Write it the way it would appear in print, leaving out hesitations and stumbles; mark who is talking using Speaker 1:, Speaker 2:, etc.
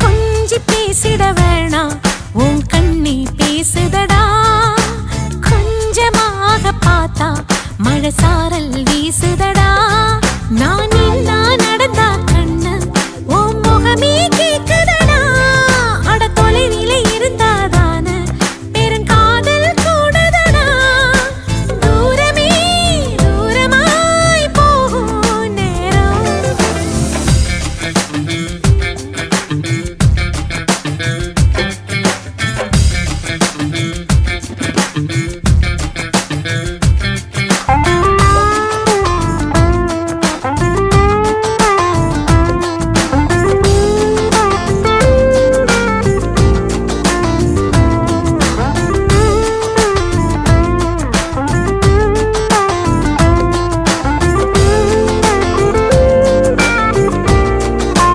Speaker 1: கொஞ்சி பேசிட வேணாம் உன் கண்ணி பேசுதடா கொஞ்சமாக பார்த்தா மழை சாரல் வீசுதடா நான்